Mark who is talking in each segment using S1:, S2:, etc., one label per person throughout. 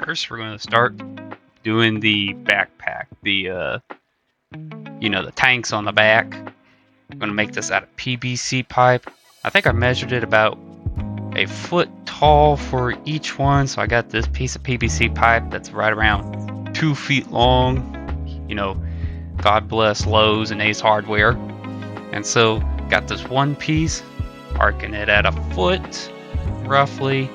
S1: First, we're going to start doing the backpack, the the tanks on the back. I'm going to make this out of PVC pipe. I think I measured it about a foot tall for each one, so I got this piece of PVC pipe that's right around 2 feet long. God bless Lowe's and Ace Hardware. And so got this one piece, arcing it at a foot roughly.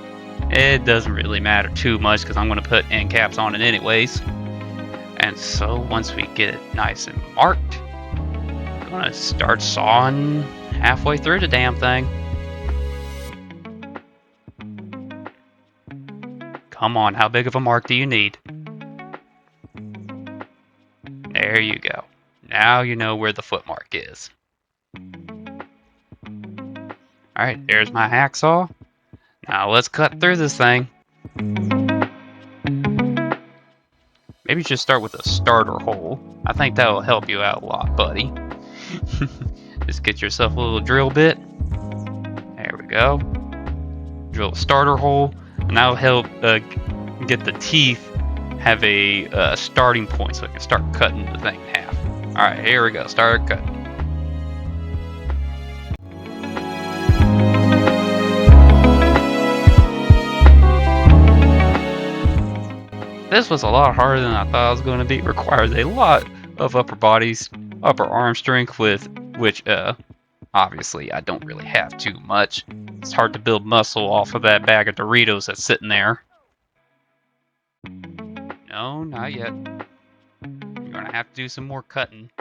S1: It doesn't really matter too much because I'm going to put end caps on it anyways. And so once we get it nice and marked, I'm going to start sawing halfway through the damn thing. Come on, how big of a mark do you need? There you go. Now you know where the foot mark is. Alright, there's my hacksaw. Now let's cut through this thing. Maybe just start with a starter hole. I think that will help you out a lot, buddy. Just get yourself a little drill bit. There we go. Drill a starter hole, and that'll help get the teeth have a starting point so I can start cutting the thing in half. Alright, here we go. Start cutting. This was a lot harder than I thought it was going to be. It requires a lot of upper arm strength, which obviously I don't really have too much. It's hard to build muscle off of that bag of Doritos that's sitting there. No, not yet. You're going to have to do some more cutting.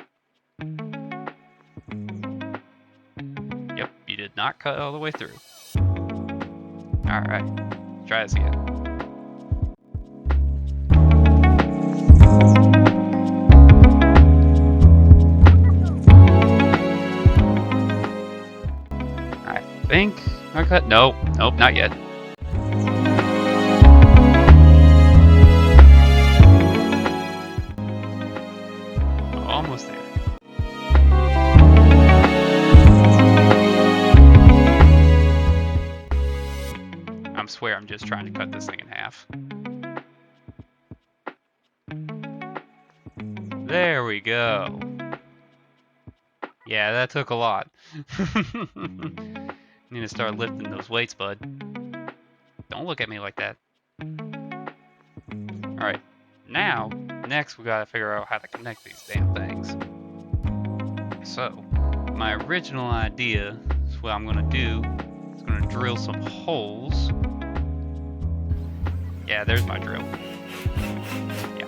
S1: Yep, you did not cut all the way through. Alright, try this again. I think I cut. Nope, not yet. Almost there. I swear I'm just trying to cut this thing in half. There we go. Yeah, that took a lot. Need to start lifting those weights, bud. Don't look at me like that. Alright, next we gotta figure out how to connect these damn things. So, my original idea is what I'm gonna do is gonna drill some holes. Yeah, there's my drill. Yeah.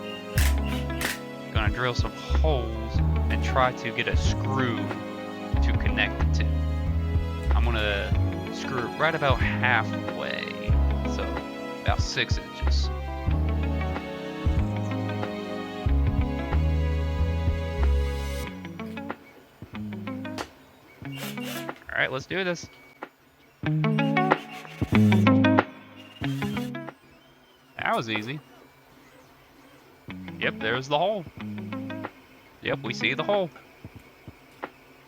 S1: Gonna drill some holes and try to get a screw to connect the two. I'm gonna screw it right about halfway, so about 6 inches. Alright, let's do this. That was easy. Yep, there's the hole. Yep, we see the hole.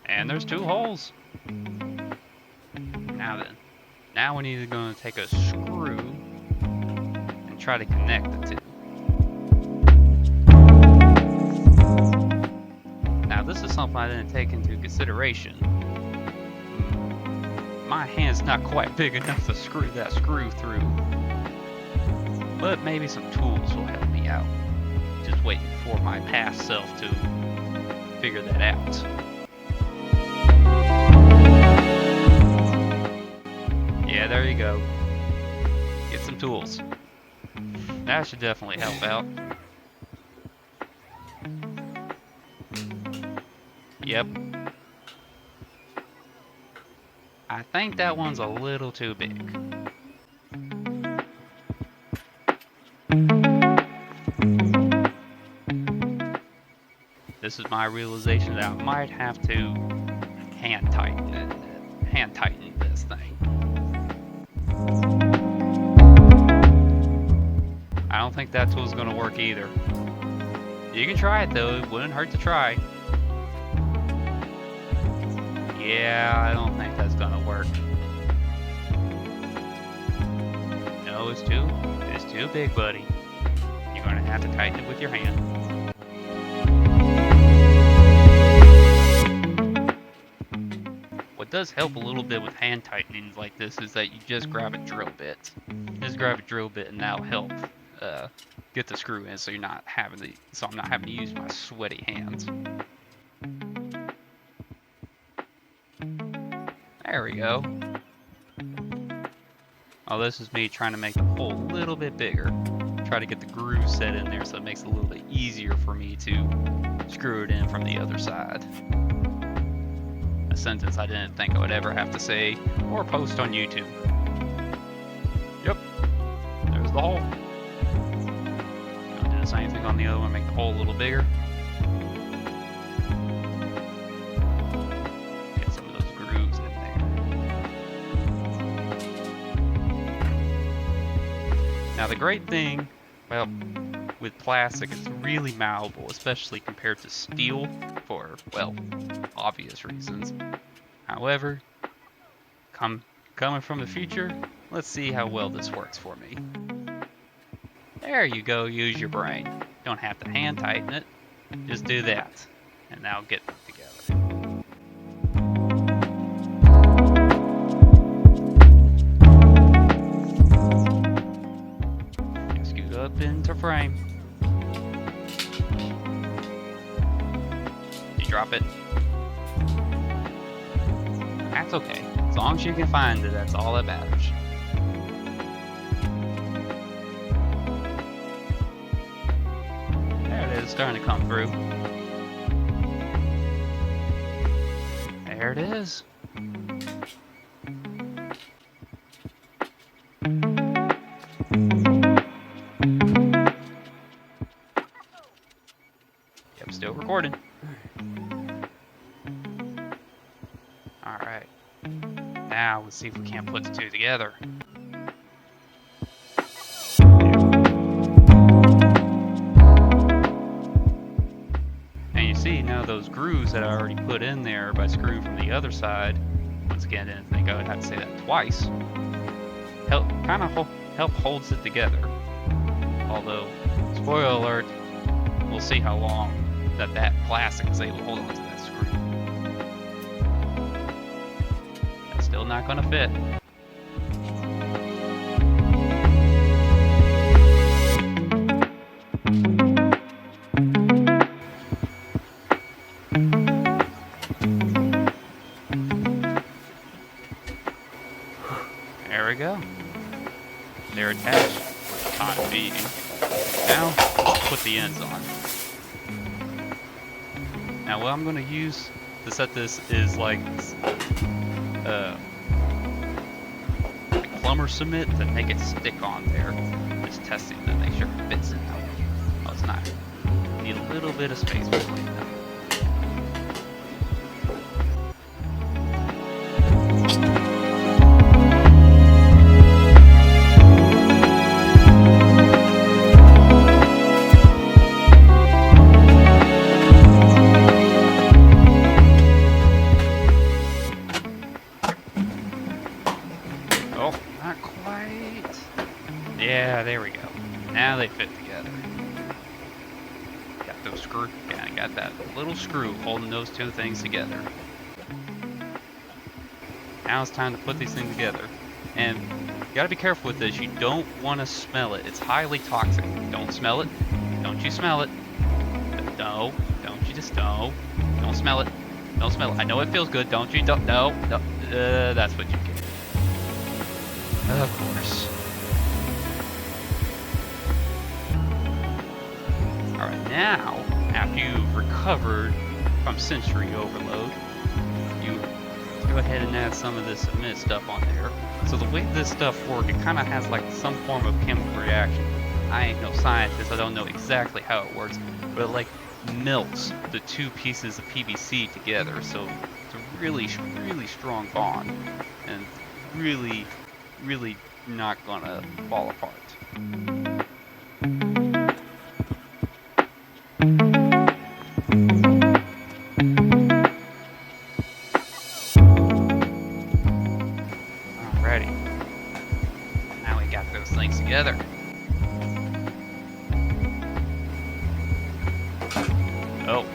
S1: And there's 2 holes. Now then. Now we need to go take a screw and try to connect the two. Now this is something I didn't take into consideration. My hand's not quite big enough to screw that screw through. But maybe some tools will help me out. Just waiting for my past self to figure that out. Yeah, there you go. Get some tools. That should definitely help out. Yep. I think that one's a little too big. This is my realization that I might have to hand tighten this thing. I don't think that tool's gonna work either. You can try it though, it wouldn't hurt to try. Yeah, I don't think that's gonna work. No, it's too big, buddy. you're going to have to tighten it with your hand. What does help a little bit with hand tightenings like this is that you just grab a drill bit. Just grab a drill bit and that'll help get the screw in, so I'm not having to use my sweaty hands. There we go. Oh, this is me trying to make the hole a little bit bigger. Try to get the groove set in there so it makes it a little bit easier for me to screw it in from the other side. A sentence I didn't think I would ever have to say or post on YouTube. Yep, there's the hole. Gonna do the same thing on the other one, make the hole a little bigger. Get some of those grooves in there. Now the great thing, well, with plastic, it's really malleable, especially compared to steel for, well, obvious reasons. However, coming from the future, let's see how well this works for me. There you go, use your brain. Don't have to hand tighten it, just do that, and now get them together. Scoot up into frame. You drop it. That's okay. As long as you can find it, that's all that matters. There it is, starting to come through. There it is. Yep, still recording. Alright. Now, let's see if we can't put the two together. And you see, now those grooves that I already put in there by screwing from the other side, once again, I didn't think I would have to say that twice, help holds it together. Although, spoiler alert, we'll see how long that plastic is able to hold onto that screw. That's still not going to fit. There we go. They're attached for the time being. Now, put the ends on. Now what I'm going to use to set this is like plumber cement to make it stick on there. Just testing to make sure it fits in. Oh, it's not. Need a little bit of space between them. Yeah, there we go. Now they fit together. Got those screw. Yeah, I got that little screw holding those two things together. Now it's time to put these things together. And you gotta be careful with this. You don't want to smell it. It's highly toxic. Don't smell it. Don't you smell it. No. Don't you just don't. Don't smell it. Don't smell it. I know it feels good. Don't you? Don't. No. No. That's what you get. Of course. Alright, now, after you've recovered from sensory overload, you go ahead and add some of this cement stuff on there. So the way this stuff works, it kind of has like some form of chemical reaction. I ain't no scientist, I don't know exactly how it works, but it like melts the two pieces of PVC together, so it's a really, really strong bond, and really, really not gonna fall apart. Alrighty. Now we got those things together. Oh.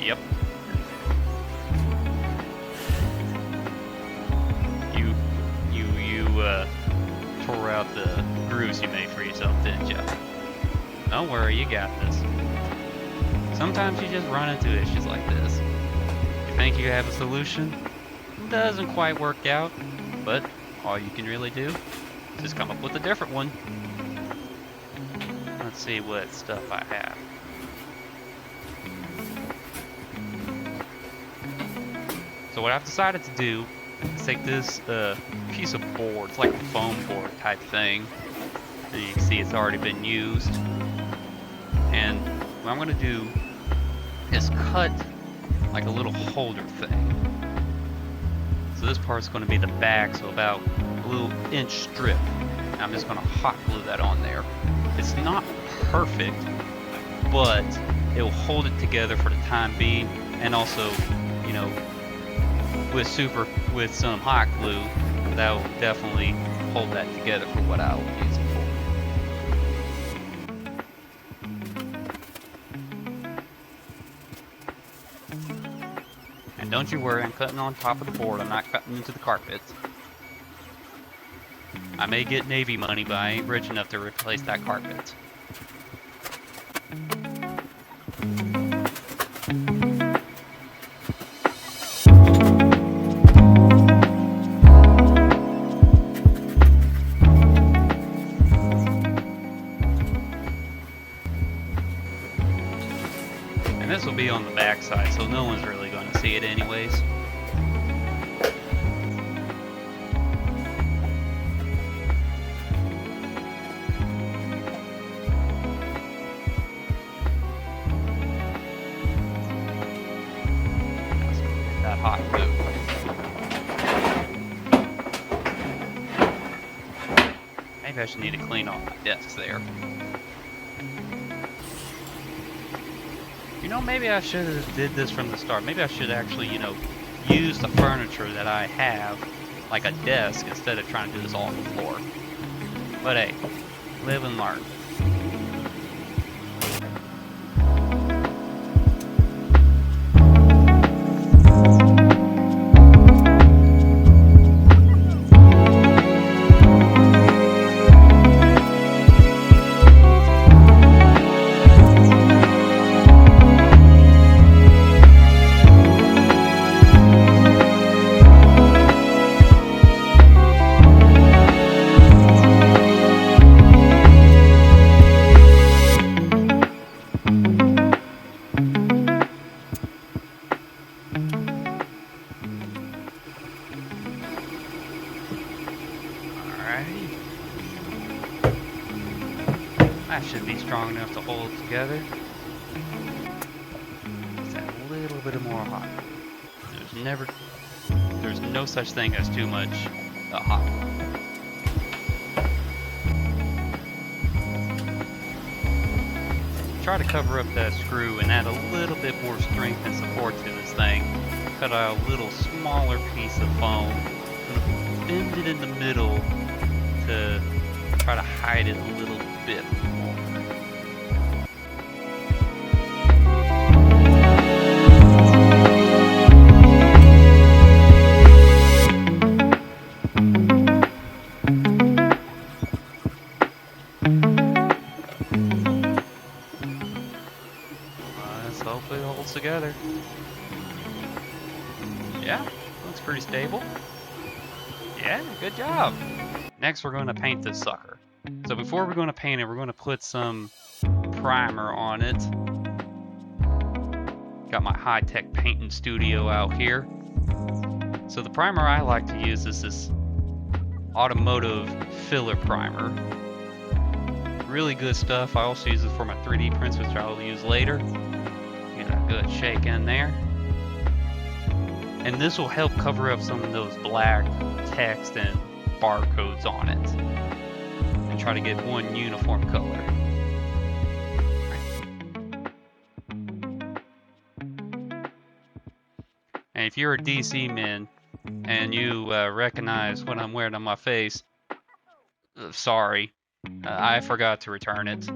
S1: Yep. You tore out the grooves you made for yourself, didn't you? Don't worry, you got this. Sometimes you just run into issues like this. You think you have a solution? It doesn't quite work out, but all you can really do is just come up with a different one. Let's see what stuff I have. So what I've decided to do is take this piece of board, it's like a foam board type thing, and you can see it's already been used. And what I'm going to do is cut like a little holder thing. So this part's going to be the back, so about a little inch strip. And I'm just going to hot glue that on there. It's not perfect, but it will hold it together for the time being, and also, you know, with some hot glue, that will definitely hold that together for what I'll use it for. And don't you worry, I'm cutting on top of the board. I'm not cutting into the carpet. I may get Navy money, but I ain't rich enough to replace that carpet. And this will be on the back side, so no one's really going to see it anyways. That hot glue. Maybe I should need to clean off my desks there. You know, maybe I should have did this from the start. Maybe I should actually, you know, use the furniture that I have, like a desk, instead of trying to do this all on the floor. But hey, live and learn. That should be strong enough to hold together. Just add a little bit more hot. There's no such thing as too much hot. Try to cover up that screw and add a little bit more strength and support to this thing. Cut out a little smaller piece of foam. I'm gonna bend it in the middle to try to hide it a little bit more. Let's hope it holds together. Yeah, looks pretty stable. Yeah, good job. Next, we're going to paint this sucker. So before we're going to paint it, we're going to put some primer on it. Got my high-tech painting studio out here. So the primer I like to use is this automotive filler primer. Really good stuff. I also use it for my 3D prints, which I'll use later. Get a good shake in there. And this will help cover up some of those black text and barcodes on it. And try to get one uniform color. And if you're a DC man and you recognize what I'm wearing on my face, sorry, I forgot to return it.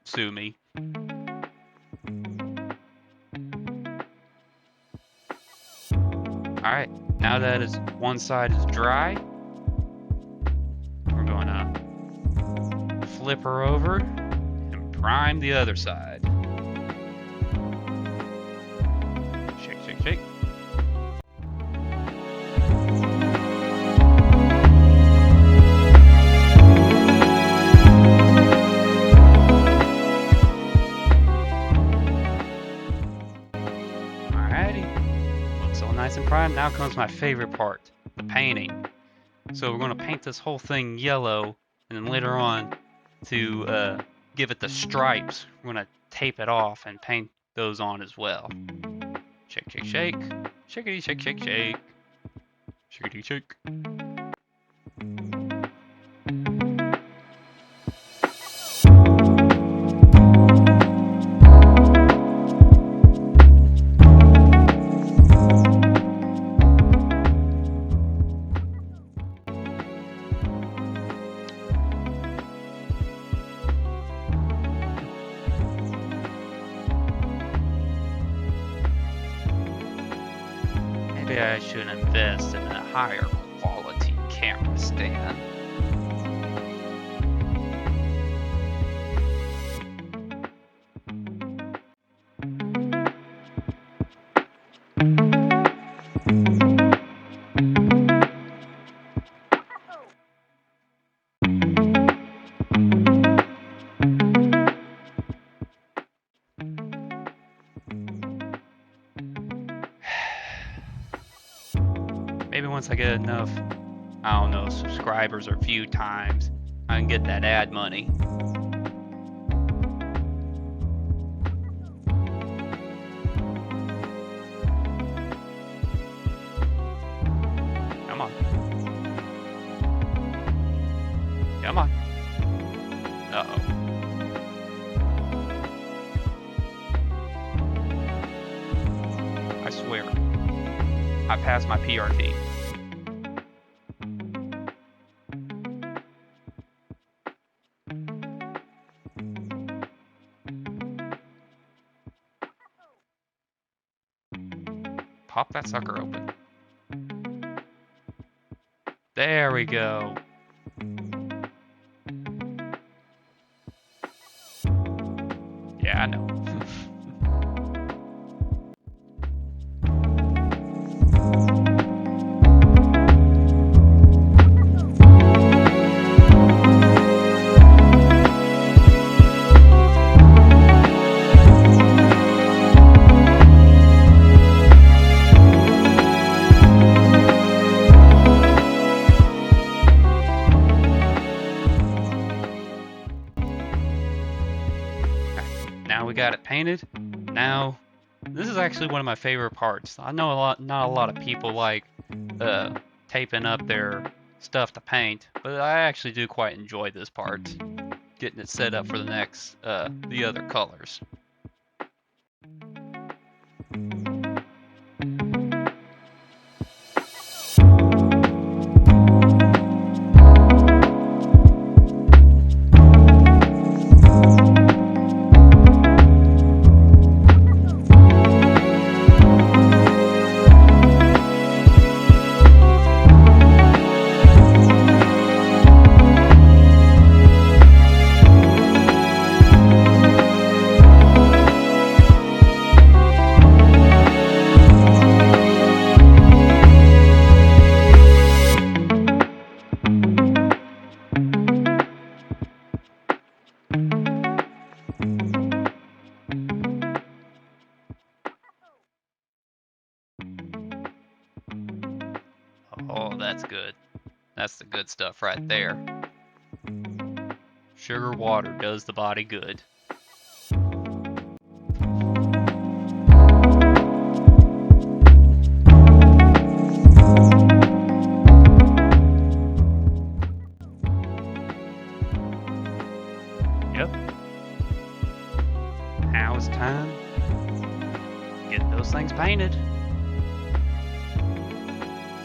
S1: sue me. Alright, now that one side is dry, we're going to flip her over and prime the other side. Shake, shake, shake. Nice and primed. Now comes my favorite part, the painting. So we're going to paint this whole thing yellow, and then later on, to give it the stripes, we're going to tape it off and paint those on as well. Shake, shake, shake. Shakety, shake, shake, shake. Shakety, shake. Maybe I should invest in a higher quality camera stand. Maybe once I get enough, I don't know, subscribers or view times, I can get that ad money. Come on. Come on. Uh-oh. I swear. I passed my PRT. Pop that sucker open. There we go. Yeah, I know. Now we got it painted. Now, this is actually one of my favorite parts. I know not a lot of people like taping up their stuff to paint, but I actually do quite enjoy this part, getting it set up for the next, the other colors. Oh, that's good. That's the good stuff right there. Sugar water does the body good. Yep. Now it's time to get those things painted.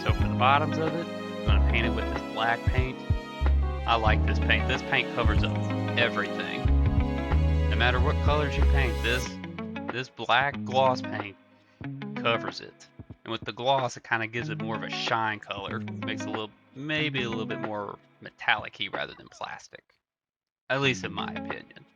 S1: So for the bottoms of it, I'm going to paint it with this black paint. I like this paint. This paint covers up everything. It matter what colors you paint, this black gloss paint covers it. And with the gloss, it kind of gives it more of a shine color. Makes it maybe a little bit more metallic-y rather than plastic. At least in my opinion.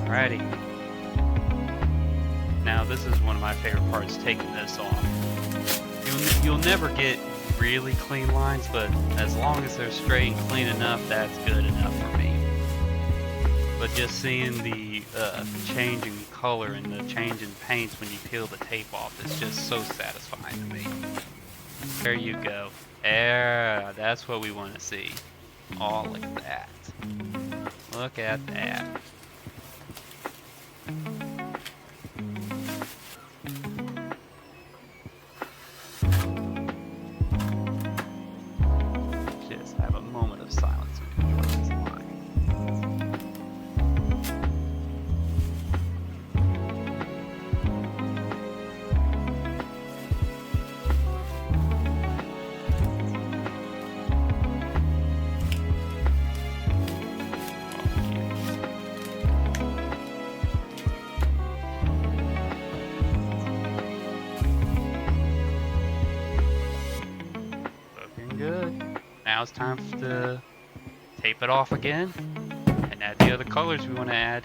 S1: Alrighty. Now this is one of my favorite parts, taking this off. You'll never get really clean lines, but as long as they're straight and clean enough, that's good enough for me. But just seeing the change in color and the change in paints when you peel the tape off is just so satisfying to me. There you go. There, that's what we want to see. Oh, look at that. Look at that. Just have a moment of silence and enjoy this line. Now it's time to tape it off again and add the other colors we want to add.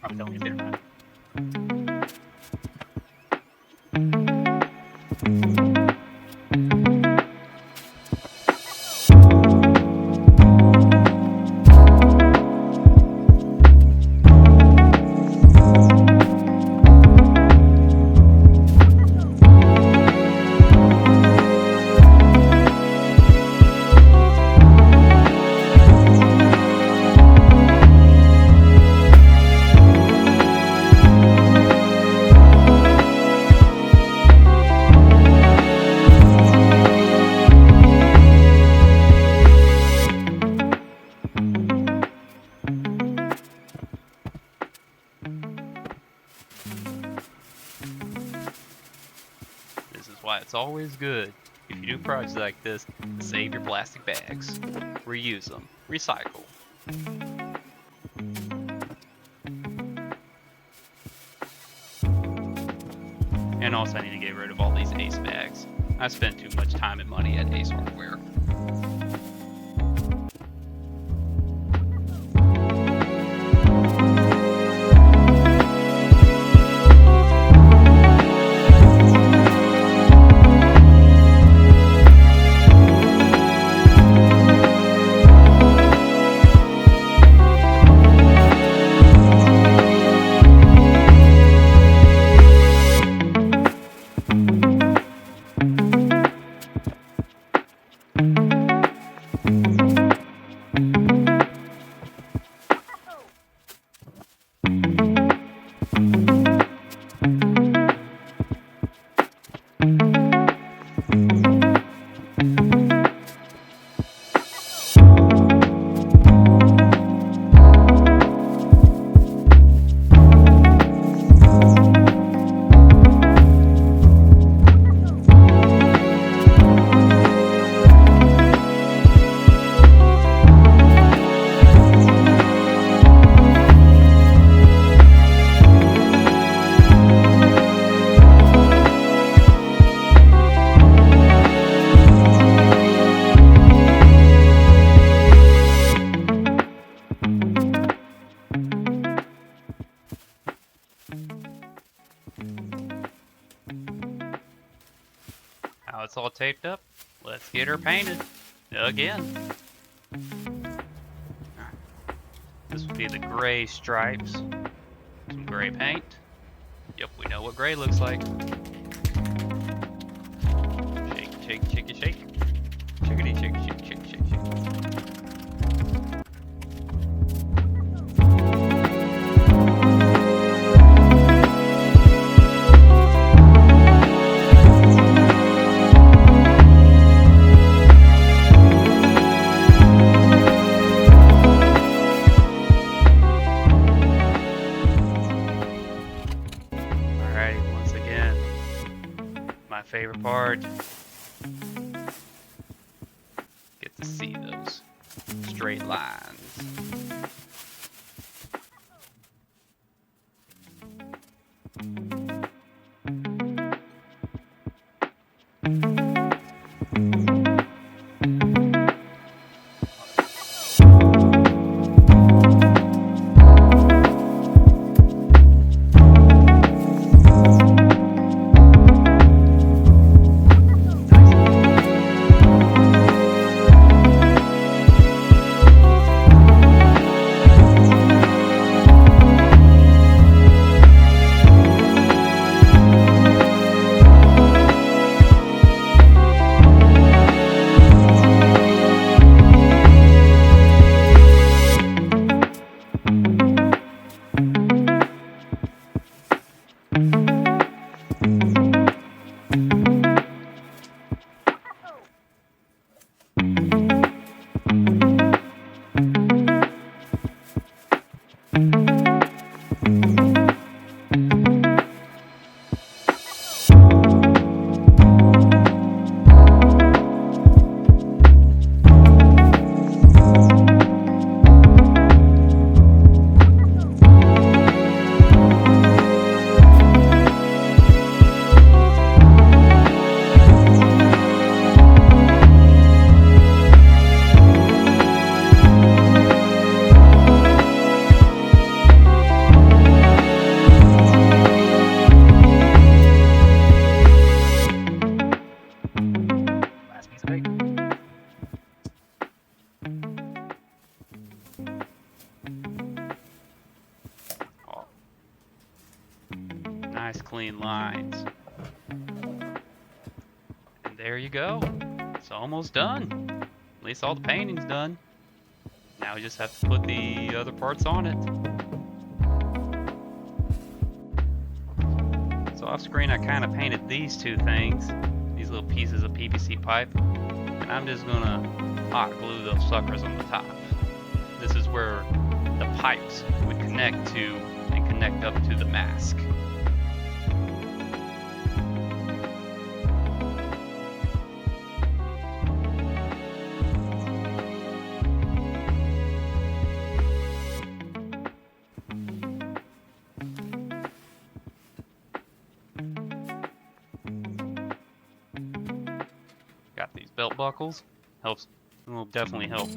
S1: I'm telling you, they're not. Why it's always good, if you do projects like this, to save your plastic bags. Reuse them. Recycle. And also I need to get rid of all these Ace bags. I spend too much time and money at Ace Hardware. Now it's all taped up, let's get her painted again. This would be the gray stripes, some gray paint. Yep, we know what gray looks like. Shake, shake, shake, shake. Shiggity, shake, shake, shake, shake, shake. favorite part. Get to see those straight lines. Nice clean lines. And there you go. It's almost done. At least all the painting's done. Now we just have to put the other parts on it. So off screen I kind of painted these two things. These little pieces of PVC pipe. And I'm just gonna hot glue those suckers on the top. This is where the pipes would connect to and connect up to the mask. Got these belt buckles. Will definitely help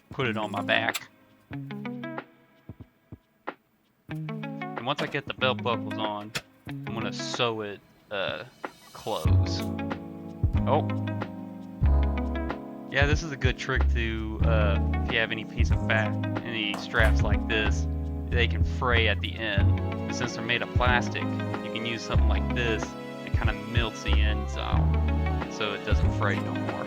S1: put it on my back. And once I get the belt buckles on, I'm gonna sew it close. Oh, yeah, this is a good trick to if you have any piece of any straps like this, they can fray at the end. And since they're made of plastic, you can use something like this. It kind of melts the ends out, so it doesn't fray no more.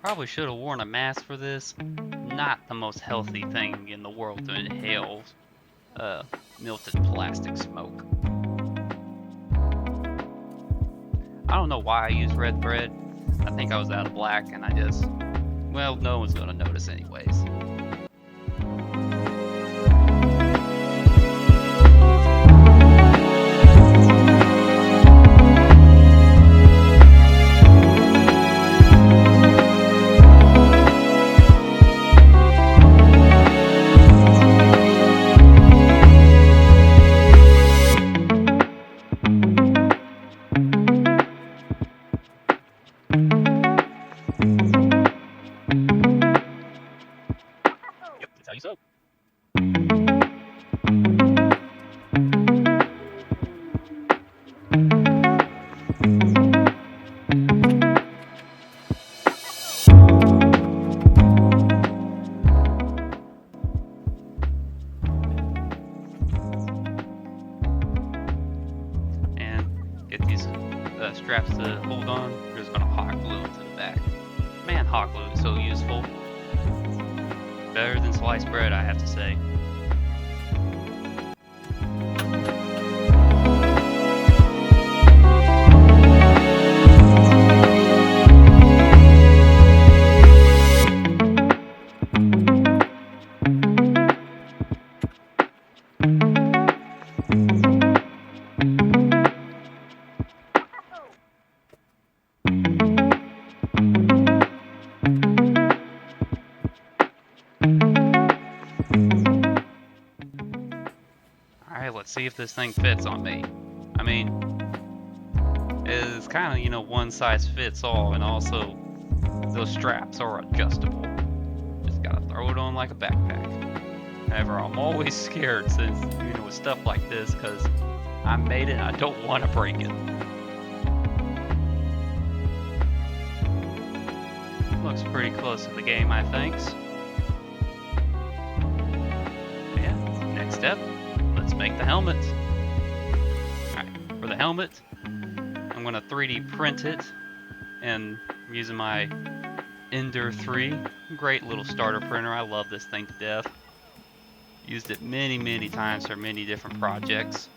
S1: Probably should have worn a mask for this. Not the most healthy thing in the world to inhale melted plastic smoke. I don't know why I used red thread. I think I was out of black and well, no one's gonna notice anyways. Straps to hold on. We're just gonna hot glue them to the back. Man, hot glue is so useful. Better than sliced bread, I have to say. Alright, let's see if this thing fits on me. I mean, it's kind of, you know, one size fits all, and also those straps are adjustable. Just gotta throw it on like a backpack. However, I'm always scared since, you know, with stuff like this, because I made it and I don't want to break it. Looks pretty close to the game, I think. Yeah, next step, let's make the helmet. Alright, for the helmet, I'm going to 3D print it, and I'm using my Ender 3. Great little starter printer, I love this thing to death. Used it many times for many different projects.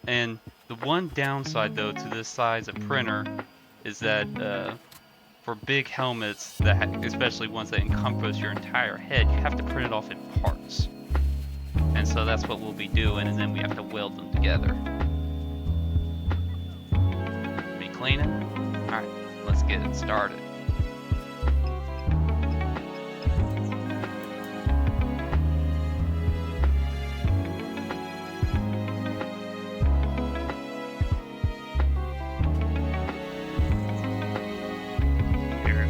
S1: And the one downside though to this size of printer is that for big helmets, that especially ones that encompass your entire head, you have to print it off in parts. And so that's what we'll be doing, and then we have to weld them together. Be cleaning? Alright, let's get it started.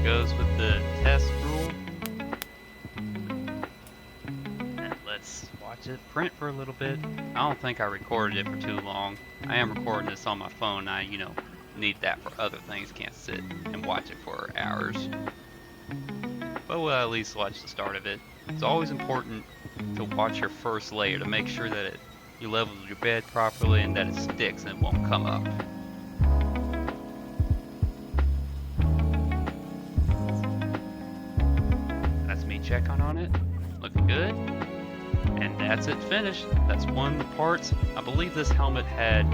S1: Goes with the test rule, and let's watch it print for a little bit. I don't think I recorded it for too long. I am recording this on my phone. I, you know, need that for other things. Can't sit and watch it for hours, but we'll at least watch the start of it. It's always important to watch your first layer to make sure that you leveled your bed properly and that it sticks and it won't come up. Check on it, looking good, and that's it finished. That's one of the parts. I believe this helmet had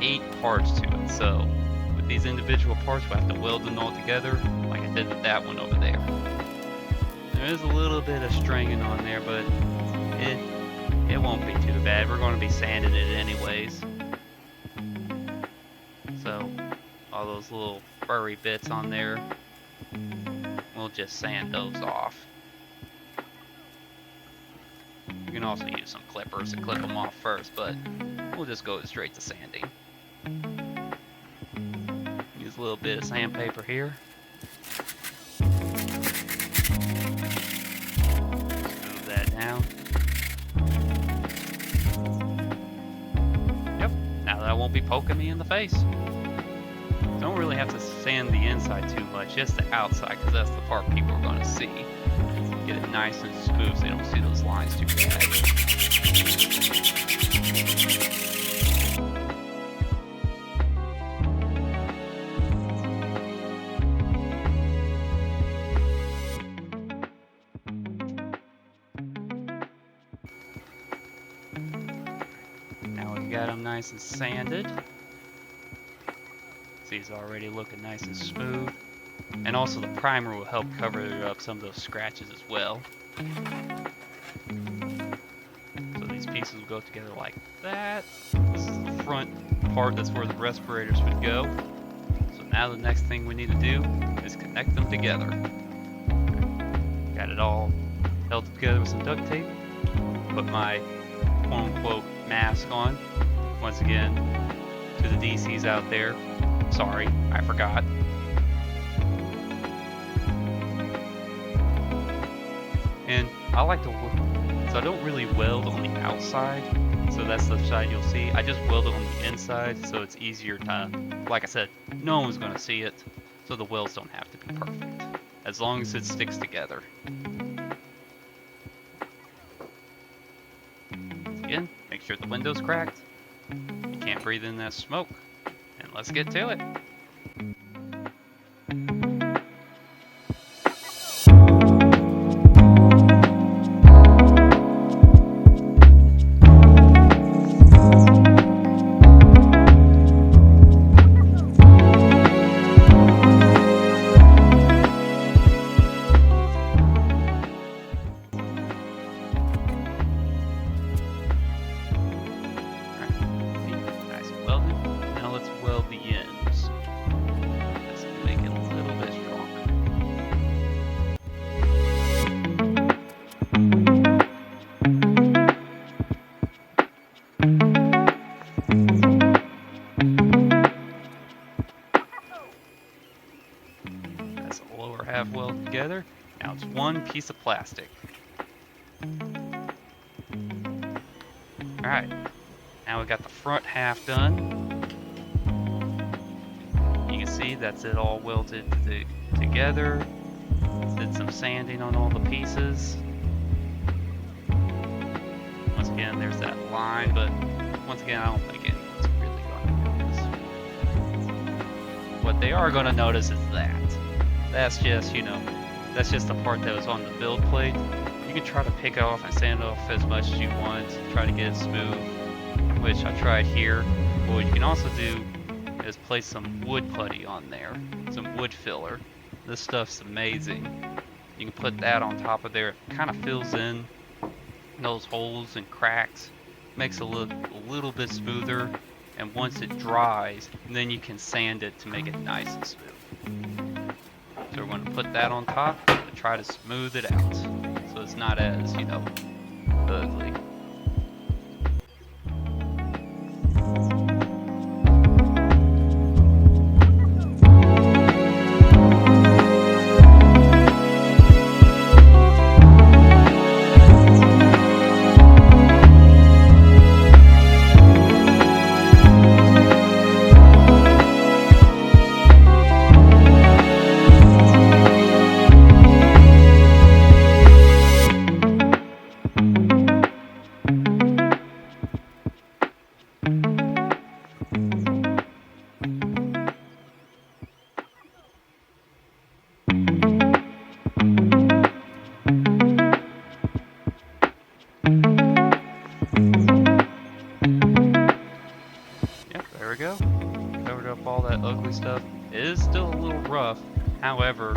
S1: 8 parts to it, so with these individual parts we'll have to weld them all together like I did with that one over there. There is a little bit of stringing on there, but it won't be too bad. We're going to be sanding it anyways, so all those little furry bits on there, we'll just sand those off. You can also use some clippers to clip them off first, but we'll just go straight to sanding. Use a little bit of sandpaper here. Smooth that down. Yep, now that won't be poking me in the face. Don't really have to sand the inside too much, just the outside, because that's the part people are going to see. Get it nice and smooth so they don't see those lines too bad. Now we got them nice and sanded. See, it's already looking nice and smooth. And also the primer will help cover up some of those scratches as well. So these pieces will go together like that. This is the front part, that's where the respirators would go. So now the next thing we need to do is connect them together. Got it all held together with some duct tape. Put my quote-unquote mask on. Once again, to the DCs out there, sorry, I forgot. And I like to, so I don't really weld on the outside, so that's the side you'll see. I just weld it on the inside, so it's easier to, like I said, no one's going to see it, so the welds don't have to be perfect, as long as it sticks together. Again, make sure the window's cracked, you can't breathe in that smoke, and let's get to it. together. Now it's one piece of plastic. Alright, now we got the front half done. You can see that's it all welded together. Did some sanding on all the pieces. Once again, there's that line, but once again, I don't think anyone's really going to notice. What they are going to notice is that. That's just, you know, that's just the part that was on the build plate. You can try to pick it off and sand it off as much as you want, try to get it smooth, which I tried here. But what you can also do is place some wood putty on there, some wood filler. This stuff's amazing. You can put that on top of there. It kind of fills in those holes and cracks, makes it look a little bit smoother, and once it dries, then you can sand it to make it nice and smooth. So we're going to put that on top and try to smooth it out, so it's not as, you know, ugly. Covered up all that ugly stuff. It is still a little rough. However,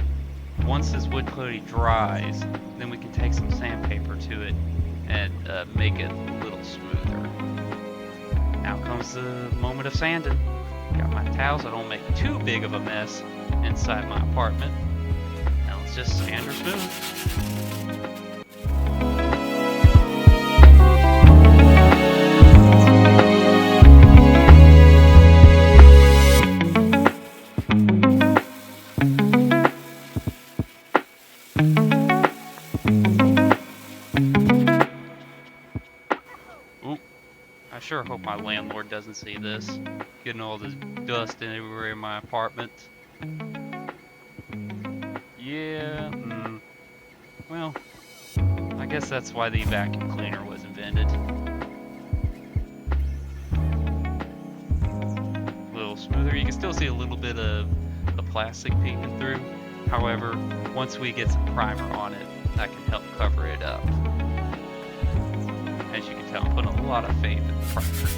S1: once this wood putty dries, then we can take some sandpaper to it and make it a little smoother. Now comes the moment of sanding. Got my towel so I don't make too big of a mess inside my apartment. Now let's just sand her smooth. I sure hope my landlord doesn't see this. Getting all this dust everywhere in my apartment. Yeah, well, I guess that's why the vacuum cleaner was invented. A little smoother. You can still see a little bit of the plastic peeking through. However, once we get some primer on it, that can help cover it up. As you can tell, I'm putting a lot of faith in the primer.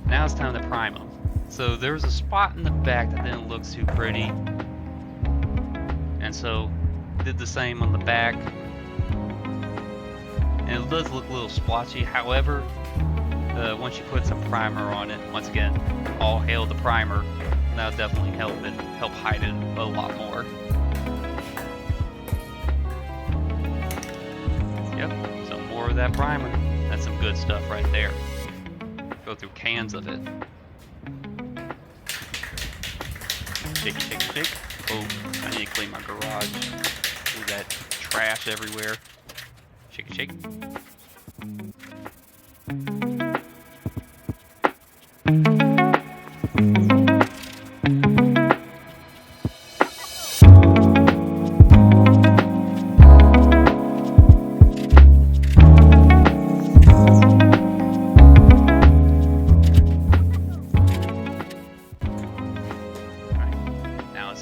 S1: Now it's time to prime them. So there was a spot in the back that didn't look too pretty, and so did the same on the back. And it does look a little splotchy. However, once you put some primer on it, once again, all hail the primer. That'll definitely help hide it a lot more. Yep, some more of that primer. That's some good stuff right there. Go through cans of it. Shake, shake, shake. Oh, I need to clean my garage. See that trash everywhere. Shake, shake.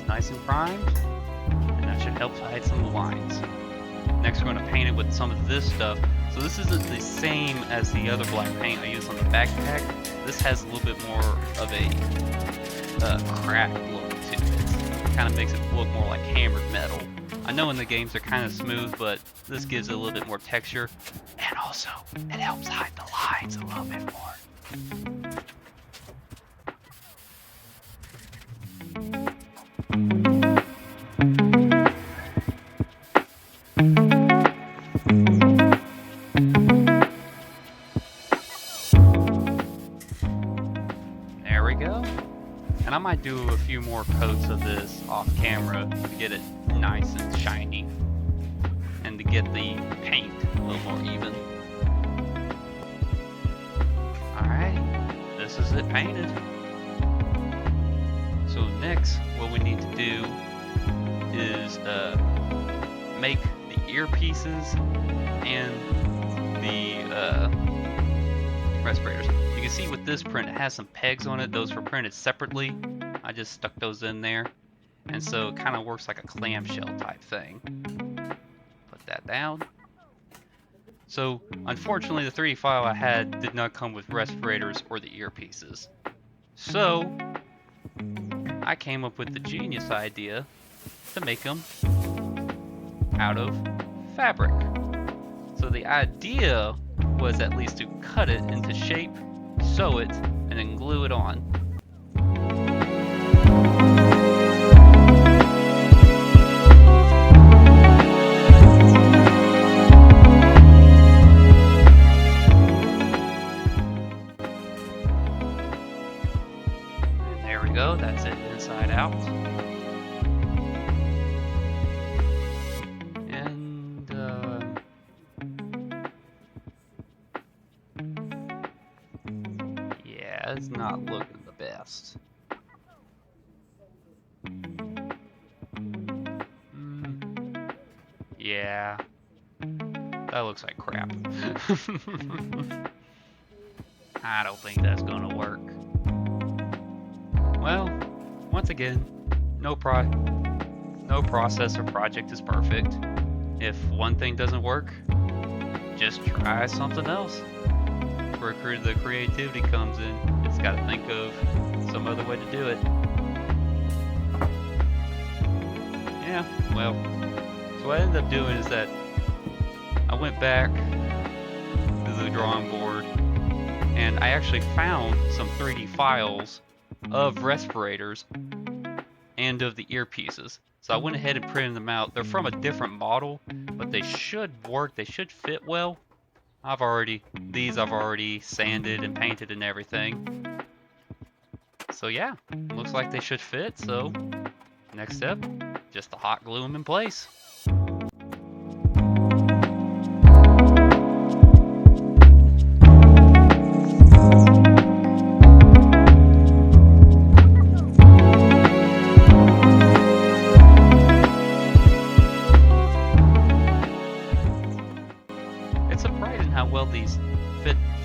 S1: Nice and primed, and that should help hide some of the lines. Next we're going to paint it with some of this stuff. So this isn't the same as the other black paint I used on the backpack. This has a little bit more of a cracked look to it. Kind of makes it look more like hammered metal. I know in the games they're kind of smooth, but this gives it a little bit more texture, and also it helps hide the lines a little bit more. There we go. And I might do a few more coats of this off camera to get it nice and shiny, and to get the paint a little more even. Alright, this is it painted. So next, what we need to do is make the earpieces and the respirators. You can see with this print, it has some pegs on it. Those were printed separately. I just stuck those in there. And so it kind of works like a clamshell type thing. Put that down. So unfortunately, the 3D file I had did not come with respirators or the earpieces. So I came up with the genius idea to make them out of fabric. So the idea was at least to cut it into shape, sew it, and then glue it on. And there we go, that's it inside out. It's not looking the best. Yeah, that looks like crap. I don't think that's gonna work. Well, once again, no process or project is perfect. If one thing doesn't work, just try something else. Where the creativity comes in, it's got to think of some other way to do it. Yeah, well, so what I ended up doing is that I went back to the drawing board and I actually found some 3D files of respirators and of the earpieces. So I went ahead and printed them out. They're from a different model, but they should work, they should fit well. I've already sanded and painted and everything. So yeah, looks like they should fit. So next step, just to hot glue them in place. It's surprising how well these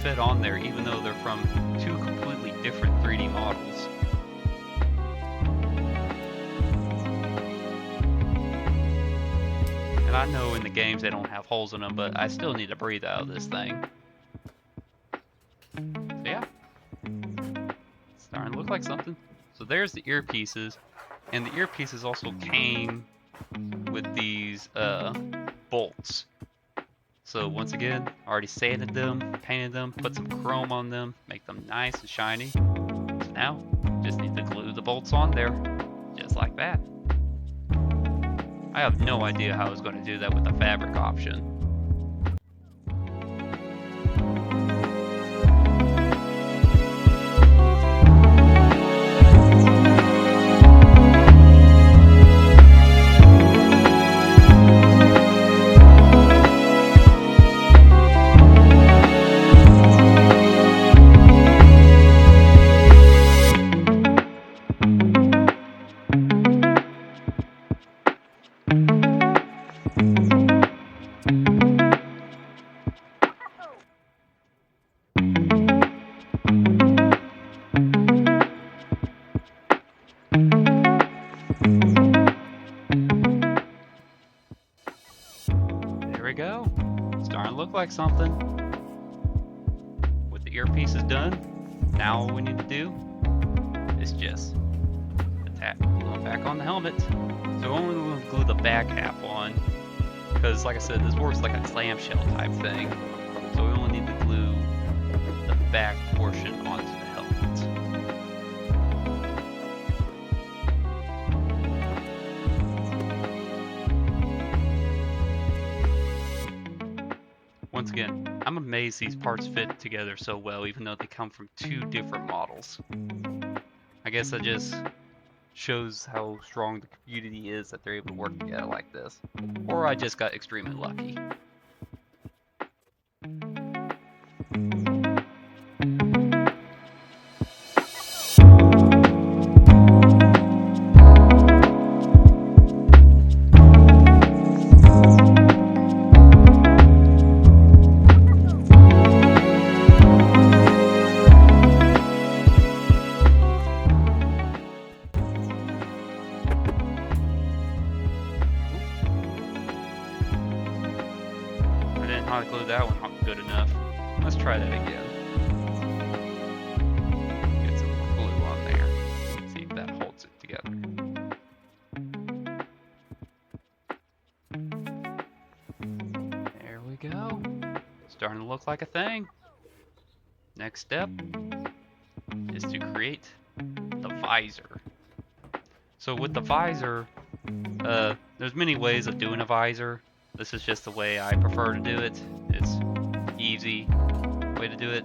S1: fit on there, even though they're from two completely different 3D models. And I know in the games they don't have holes in them, but I still need to breathe out of this thing. So yeah, it's starting to look like something. So there's the earpieces, and the earpieces also came with these bolts. So once again, already sanded them, painted them, put some chrome on them, make them nice and shiny. So now, just need to glue the bolts on there, just like that. I have no idea how I was going to do that with the fabric option. There we go. Starting to look like something. With the earpieces done, now all we need to do is just back on the helmet. So we're only going to glue the back half on, because like I said, this works like a clamshell type thing. So we only need to glue the back portion onto the helmet. Once again, I'm amazed these parts fit together so well, even though they come from two different models. I guess that just shows how strong the community is that they're able to work together like this. Or I just got extremely lucky. Not glue that one good enough. Let's try that again. Get some more glue on there. See if that holds it together. There we go. Starting to look like a thing. Next step is to create the visor. So with the visor, there's many ways of doing a visor. This is just the way I prefer to do it. It's easy way to do it.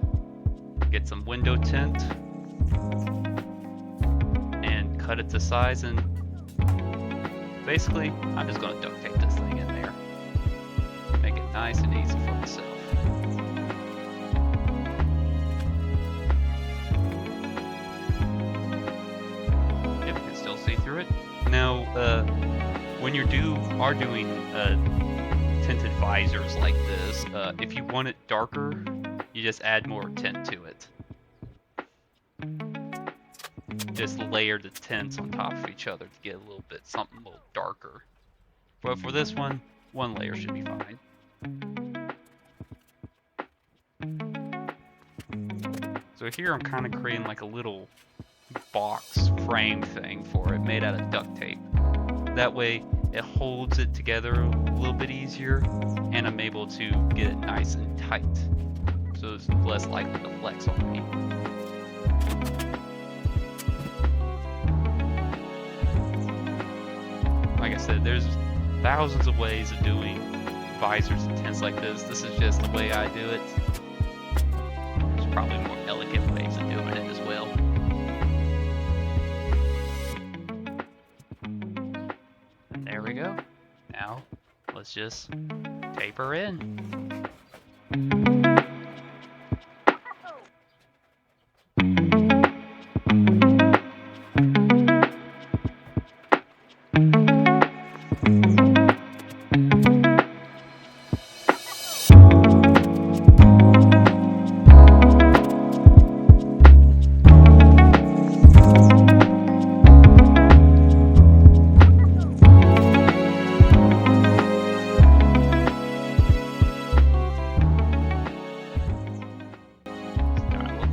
S1: Get some window tint and cut it to size, and basically I'm just going to duct tape this thing in there. Make it nice and easy for myself. If you can still see through it. Now, when you are doing tinted visors like this, if you want it darker, you just add more tint to it. Just layer the tints on top of each other to get a little bit something a little darker. But for this one layer should be fine. So here I'm kind of creating like a little box frame thing for it, made out of duct tape. That way it holds it together a little bit easier, and I'm able to get it nice and tight, so it's less likely to flex on me. Like I said, there's thousands of ways of doing visors and tints like this. This is just the way I do it. There's probably more elegant ways of doing it as well. There we go. Now, let's just tape her in.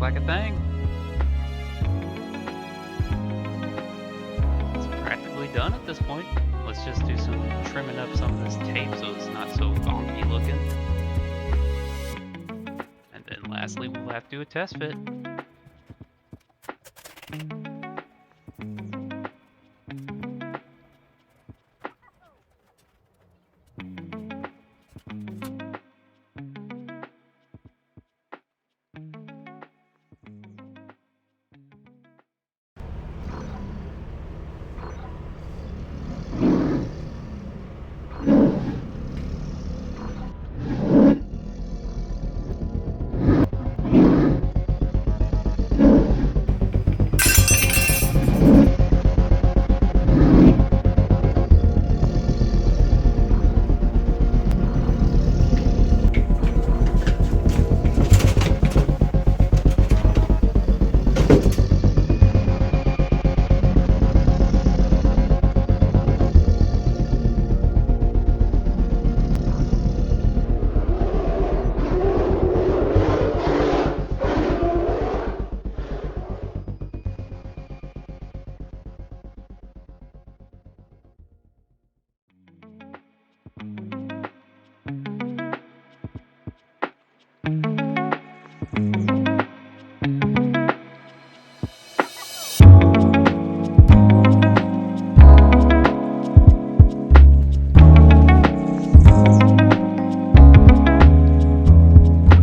S1: Like a thing. It's practically done at this point. Let's just do some trimming up some of this tape so it's not so bonky looking. And then lastly, we'll have to do a test fit.